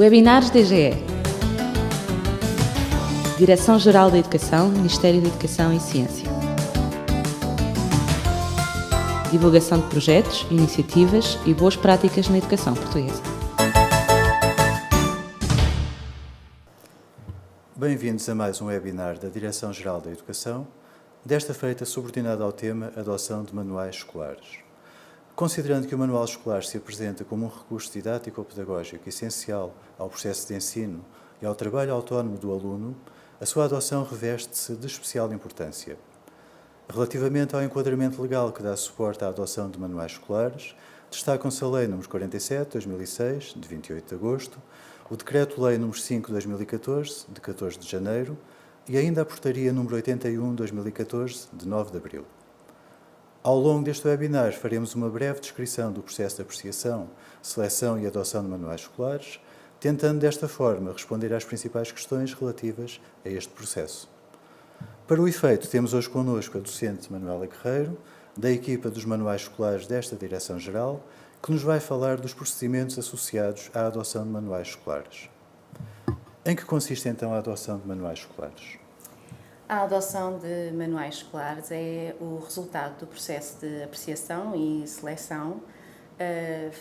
Webinars DGE. Direção-Geral da Educação, Ministério da Educação e Ciência. Divulgação de projetos, iniciativas e boas práticas na educação portuguesa. Bem-vindos a mais um webinar da Direção-Geral da Educação, desta feita subordinado ao tema Adoção de Manuais Escolares. Considerando que o manual escolar se apresenta como um recurso didático-pedagógico essencial ao processo de ensino e ao trabalho autónomo do aluno, a sua adoção reveste-se de especial importância. Relativamente ao enquadramento legal que dá suporte à adoção de manuais escolares, destacam-se a Lei nº 47/2006, de 28 de agosto, o Decreto-Lei nº 5/2014, de 14 de janeiro, e ainda a Portaria nº 81/2014, de 9 de abril. Ao longo deste webinar faremos uma breve descrição do processo de apreciação, seleção e adoção de manuais escolares, tentando desta forma responder às principais questões relativas a este processo. Para o efeito, temos hoje connosco a docente Manuela Guerreiro, da equipa dos manuais escolares desta Direção-Geral, que nos vai falar dos procedimentos associados à adoção de manuais escolares. Em que consiste então a adoção de manuais escolares? A adoção de manuais escolares é o resultado do processo de apreciação e seleção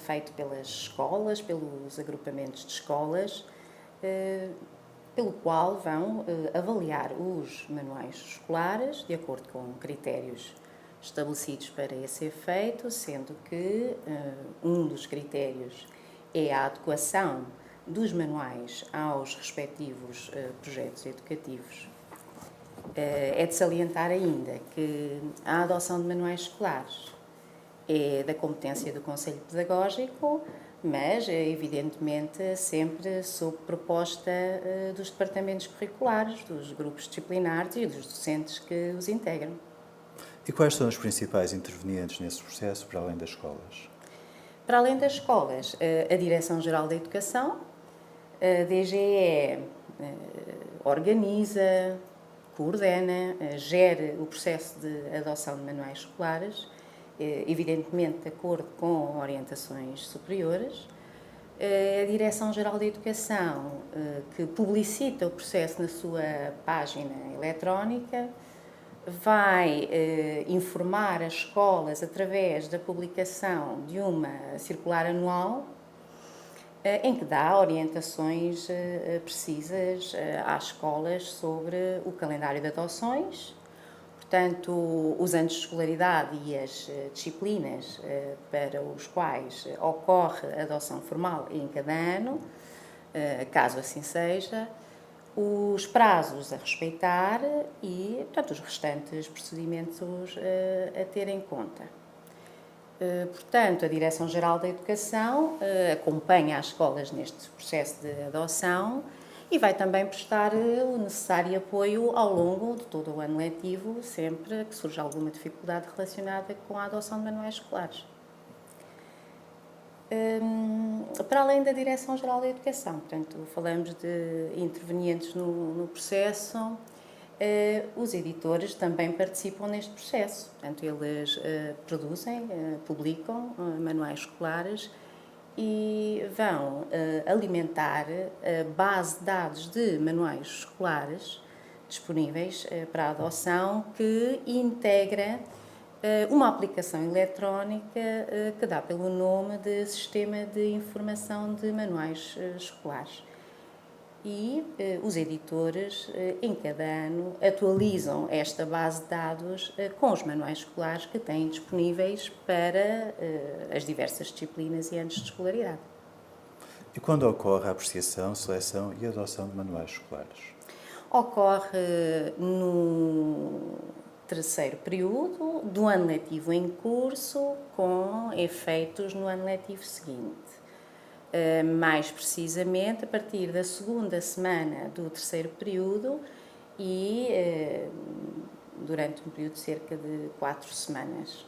feito pelas escolas, pelos agrupamentos de escolas, pelo qual vão avaliar os manuais escolares de acordo com critérios estabelecidos para esse efeito, sendo que um dos critérios é a adequação dos manuais aos respectivos projetos educativos. É de salientar ainda que a adoção de manuais escolares é da competência do Conselho Pedagógico, mas, evidentemente, sempre sob proposta dos departamentos curriculares, dos grupos disciplinares e dos docentes que os integram. E quais são os principais intervenientes nesse processo, para além das escolas? Para além das escolas, a Direção-Geral da Educação, a DGE organiza, coordena, gere o processo de adoção de manuais escolares, evidentemente de acordo com orientações superiores. A Direção-Geral da Educação, que publicita o processo na sua página eletrónica, vai informar as escolas através da publicação de uma circular anual em que dá orientações precisas às escolas sobre o calendário de adoções, portanto, os anos de escolaridade e as disciplinas para os quais ocorre a adoção formal em cada ano, caso assim seja, os prazos a respeitar e, portanto, os restantes procedimentos a ter em conta. Portanto, a Direção-Geral da Educação acompanha as escolas neste processo de adoção e vai também prestar o necessário apoio ao longo de todo o ano letivo, sempre que surja alguma dificuldade relacionada com a adoção de manuais escolares. Para além da Direção-Geral da Educação, portanto, falamos de intervenientes no processo, os editores também participam neste processo. Portanto, eles produzem, publicam manuais escolares e vão alimentar a base de dados de manuais escolares disponíveis para adoção, que integra uma aplicação eletrónica que dá pelo nome de Sistema de Informação de Manuais Escolares. E os editores, em cada ano, atualizam esta base de dados com os manuais escolares que têm disponíveis para as diversas disciplinas e anos de escolaridade. E quando ocorre a apreciação, seleção e adoção de manuais escolares? Ocorre no terceiro período do ano letivo em curso, com efeitos no ano letivo seguinte. Mais precisamente a partir da segunda semana do terceiro período e durante um período de cerca de 4 semanas.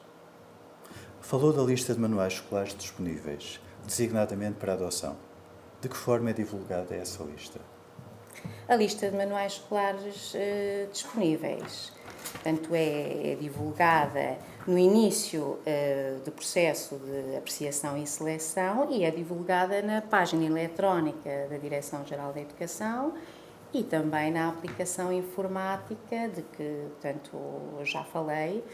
Falou da lista de manuais escolares disponíveis, designadamente para adoção. De que forma é divulgada essa lista? A lista de manuais escolares disponíveis, portanto, é divulgada no início do processo de apreciação e seleção e é divulgada na página eletrónica da Direção-Geral da Educação e também na aplicação informática de que, portanto, já falei,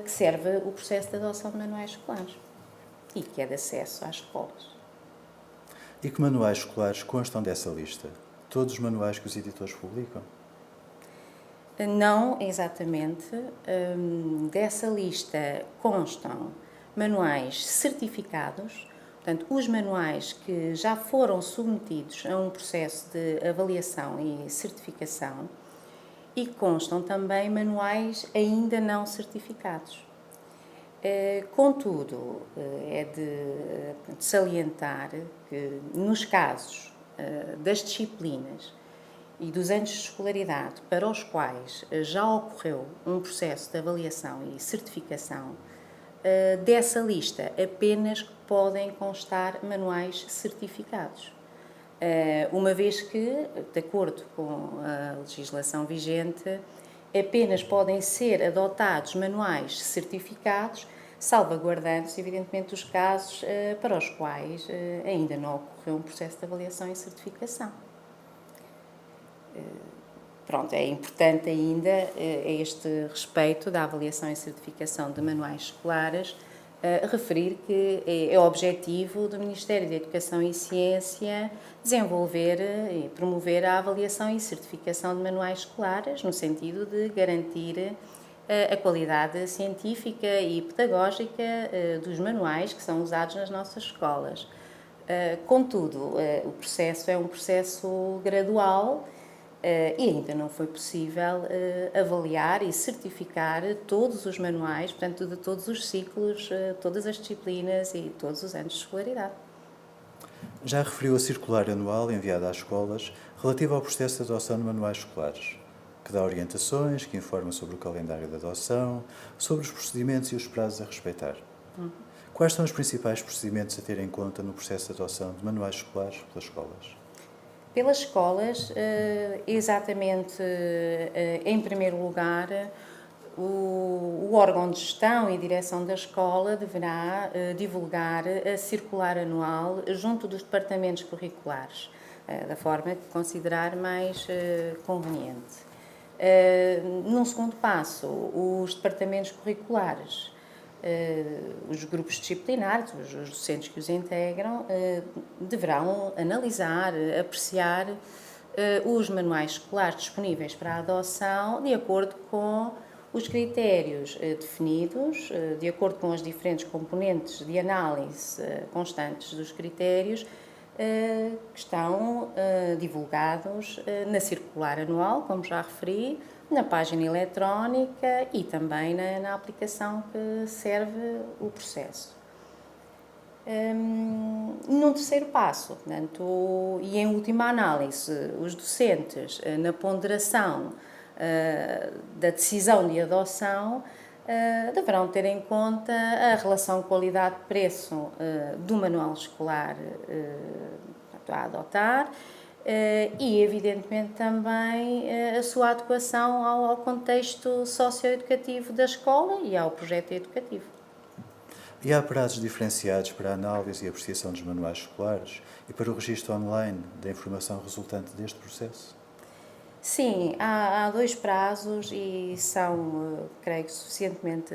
que serve o processo de adoção de manuais escolares e que é de acesso às escolas. E que manuais escolares constam dessa lista? Todos os manuais que os editores publicam? Não exatamente. Dessa lista constam manuais certificados, portanto, os manuais que já foram submetidos a um processo de avaliação e certificação, e constam também manuais ainda não certificados. Contudo, é de salientar que, nos casos das disciplinas e dos anos de escolaridade para os quais já ocorreu um processo de avaliação e certificação, dessa lista apenas podem constar manuais certificados. Uma vez que, de acordo com a legislação vigente, apenas podem ser adotados manuais certificados, salvaguardando-se, evidentemente, os casos para os quais ainda não ocorreu um processo de avaliação e certificação. Pronto, é importante ainda, a este respeito da avaliação e certificação de manuais escolares, referir que é objetivo do Ministério da Educação e Ciência desenvolver e promover a avaliação e certificação de manuais escolares, no sentido de garantir a qualidade científica e pedagógica dos manuais que são usados nas nossas escolas. Contudo, o processo é um processo gradual e ainda não foi possível avaliar e certificar todos os manuais, portanto, de todos os ciclos, todas as disciplinas e todos os anos de escolaridade. Já referiu a circular anual enviada às escolas relativa ao processo de adoção de manuais escolares, que dá orientações, que informa sobre o calendário de adoção, sobre os procedimentos e os prazos a respeitar. Quais são os principais procedimentos a ter em conta no processo de adoção de manuais escolares pelas escolas? Pelas escolas, exatamente, em primeiro lugar, o órgão de gestão e direção da escola deverá divulgar a circular anual junto dos departamentos curriculares, da forma que considerar mais conveniente. Num segundo passo, os departamentos curriculares, os grupos disciplinares, os docentes que os integram, deverão analisar, apreciar os manuais escolares disponíveis para a adoção de acordo com os critérios definidos, de acordo com as diferentes componentes de análise constantes dos critérios que estão divulgados na circular anual, como já referi, na página eletrónica e também na aplicação que serve o processo. Num terceiro passo, portanto, e em última análise, os docentes, na ponderação da decisão de adoção, deverão ter em conta a relação qualidade-preço do manual escolar a adotar e, evidentemente, também a sua adequação ao contexto socioeducativo da escola e ao projeto educativo. E há prazos diferenciados para a análise e apreciação dos manuais escolares e para o registro online da informação resultante deste processo? Sim, há dois prazos e são, creio que, suficientemente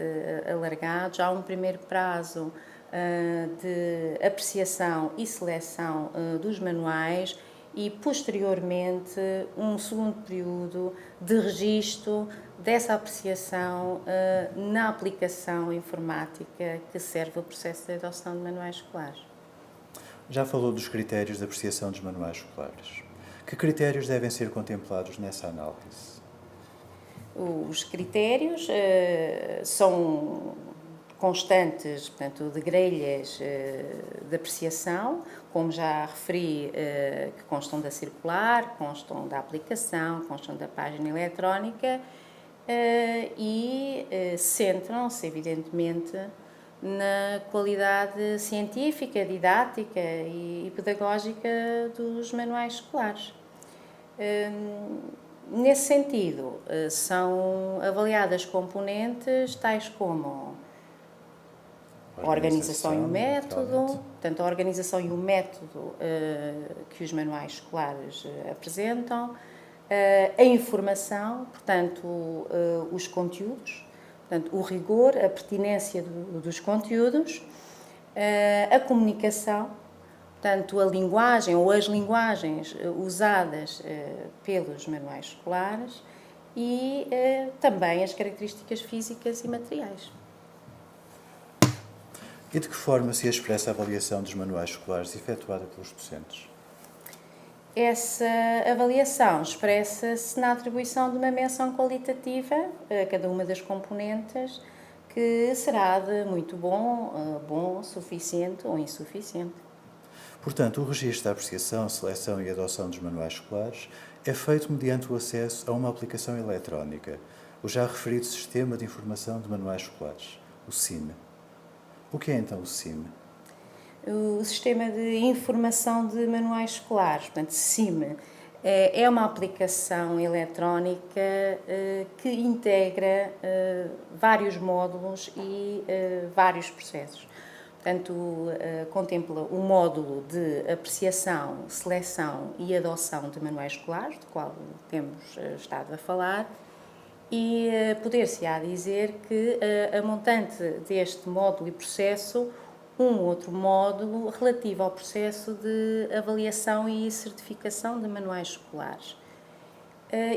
alargados. Há um primeiro prazo de apreciação e seleção dos manuais e, posteriormente, um segundo período de registro dessa apreciação na aplicação informática que serve ao processo de adoção de manuais escolares. Já falou dos critérios de apreciação dos manuais escolares. Que critérios devem ser contemplados nessa análise? Os critérios são constantes, portanto, de grelhas de apreciação, como já referi, que constam da circular, constam da aplicação, constam da página eletrónica e centram-se, evidentemente, na qualidade científica, didática e pedagógica dos manuais escolares. Nesse sentido, são avaliadas componentes tais como a organização e o método, portanto, a organização e o método que os manuais escolares apresentam, a informação, portanto, os conteúdos, portanto, o rigor, a pertinência dos conteúdos, a comunicação, portanto, a linguagem ou as linguagens usadas pelos manuais escolares e também as características físicas e materiais. E de que forma se expressa a avaliação dos manuais escolares efetuada pelos docentes? Essa avaliação expressa-se na atribuição de uma menção qualitativa a cada uma das componentes, que será de muito bom, bom, suficiente ou insuficiente. Portanto, o registro da apreciação, seleção e adoção dos manuais escolares é feito mediante o acesso a uma aplicação eletrónica, o já referido Sistema de Informação de Manuais Escolares, o SIM. O que é então o SIM? O Sistema de Informação de Manuais Escolares, portanto, SIM, é uma aplicação eletrónica que integra vários módulos e vários processos. Portanto, contempla o módulo de apreciação, seleção e adoção de manuais escolares, do qual temos estado a falar, e poder-se-á dizer que a montante deste módulo e processo, um outro módulo relativo ao processo de avaliação e certificação de manuais escolares.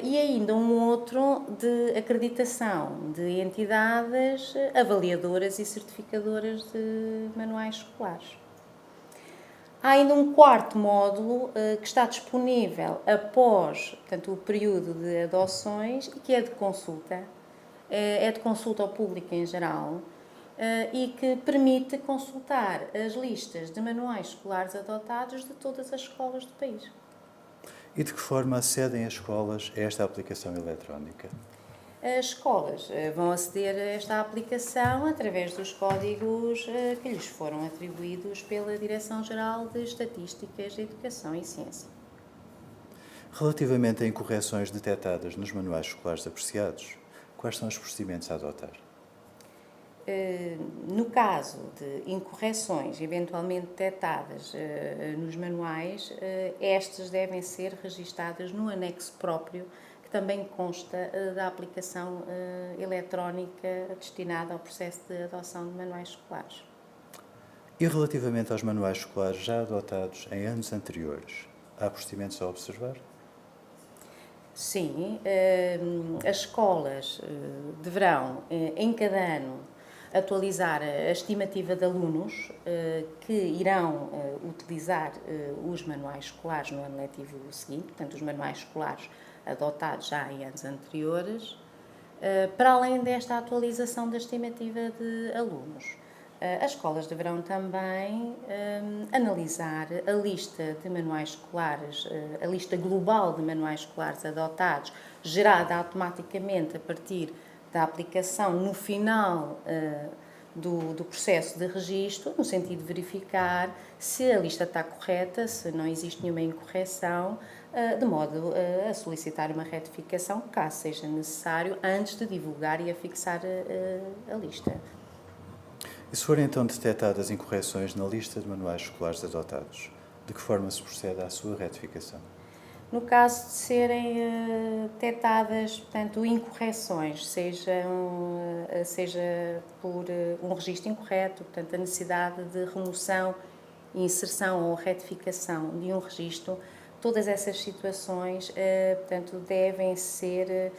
E ainda um outro de acreditação de entidades avaliadoras e certificadoras de manuais escolares. Há ainda um quarto módulo que está disponível após, portanto, o período de adoções e que é de consulta ao público em geral e que permite consultar as listas de manuais escolares adotados de todas as escolas do país. E de que forma acedem as escolas a esta aplicação eletrónica? As escolas vão aceder a esta aplicação através dos códigos que lhes foram atribuídos pela Direção-Geral de Estatísticas, Educação e Ciência. Relativamente a incorreções detectadas nos manuais escolares apreciados, quais são os procedimentos a adotar? No caso de incorreções eventualmente detectadas nos manuais, estas devem ser registadas no anexo próprio, que também consta da aplicação eletrónica destinada ao processo de adoção de manuais escolares. E relativamente aos manuais escolares já adotados em anos anteriores, há procedimentos a observar? Sim, as escolas deverão, em cada ano, atualizar a estimativa de alunos que irão utilizar os manuais escolares no ano letivo seguinte, portanto, os manuais escolares adotados já em anos anteriores, para além desta atualização da estimativa de alunos. As escolas deverão também analisar a lista de manuais escolares, a lista global de manuais escolares adotados, gerada automaticamente a partir da aplicação no final do processo de registro, no sentido de verificar se a lista está correta, se não existe nenhuma incorreção, de modo a solicitar uma retificação, caso seja necessário, antes de divulgar e afixar a lista. E se forem então detectadas incorreções na lista de manuais escolares adotados, de que forma se procede à sua retificação? No caso de serem detectadas, portanto, incorreções, seja por um registro incorreto, portanto, a necessidade de remoção, inserção ou retificação de um registro, todas essas situações, portanto, devem ser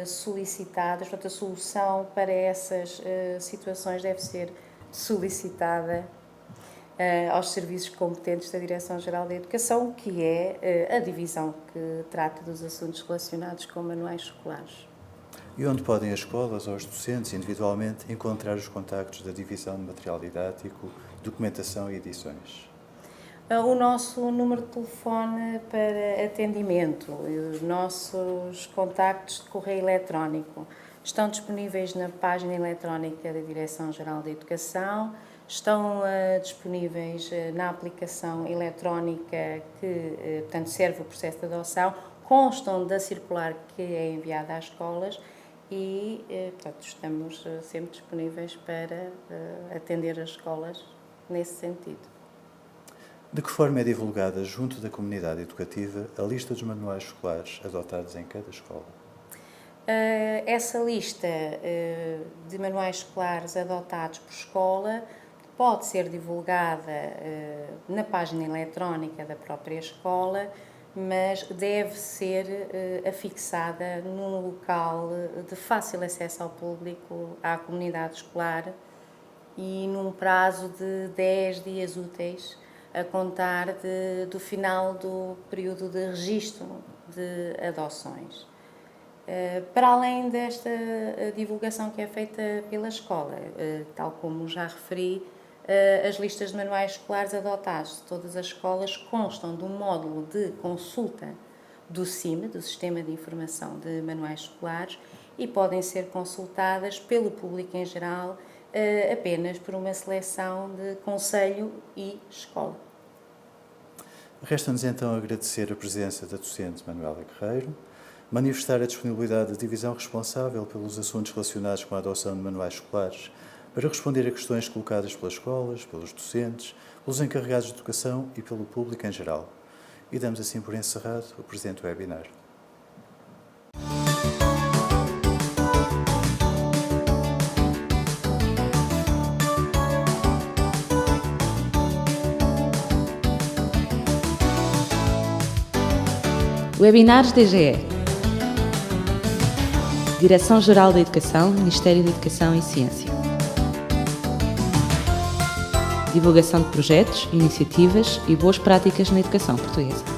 solicitadas, portanto, a solução para essas situações deve ser solicitada aos serviços competentes da Direção-Geral da Educação, que é a divisão que trata dos assuntos relacionados com manuais escolares. E onde podem as escolas ou os docentes, individualmente, encontrar os contactos da Divisão de Material Didático, Documentação e Edições? O nosso número de telefone para atendimento e os nossos contactos de correio eletrónico estão disponíveis na página eletrónica da Direção-Geral da Educação, estão disponíveis na aplicação eletrónica que, portanto, serve o processo de adoção constam da circular que é enviada às escolas e, portanto, estamos sempre disponíveis para atender as escolas nesse sentido. De que forma é divulgada junto da comunidade educativa a lista dos manuais escolares adotados em cada escola? Essa lista de manuais escolares adotados por escola pode ser divulgada na página eletrónica da própria escola, mas deve ser afixada num local de fácil acesso ao público, à comunidade escolar, e num prazo de 10 dias úteis a contar do final do período de registro de adoções. Para além desta divulgação que é feita pela escola, tal como já referi, as listas de manuais escolares adotados de todas as escolas constam de um módulo de consulta do SIM, do Sistema de Informação de Manuais Escolares, e podem ser consultadas pelo público em geral apenas por uma seleção de conselho e escola. Resta-nos então agradecer a presença da docente Manuela Guerreiro, manifestar a disponibilidade da divisão responsável pelos assuntos relacionados com a adoção de manuais escolares para responder a questões colocadas pelas escolas, pelos docentes, pelos encarregados de educação e pelo público em geral. E damos assim por encerrado o presente webinar. Webinars DGE. Direção-Geral da Educação, Ministério da Educação e Ciência. Divulgação de projetos, iniciativas e boas práticas na educação portuguesa.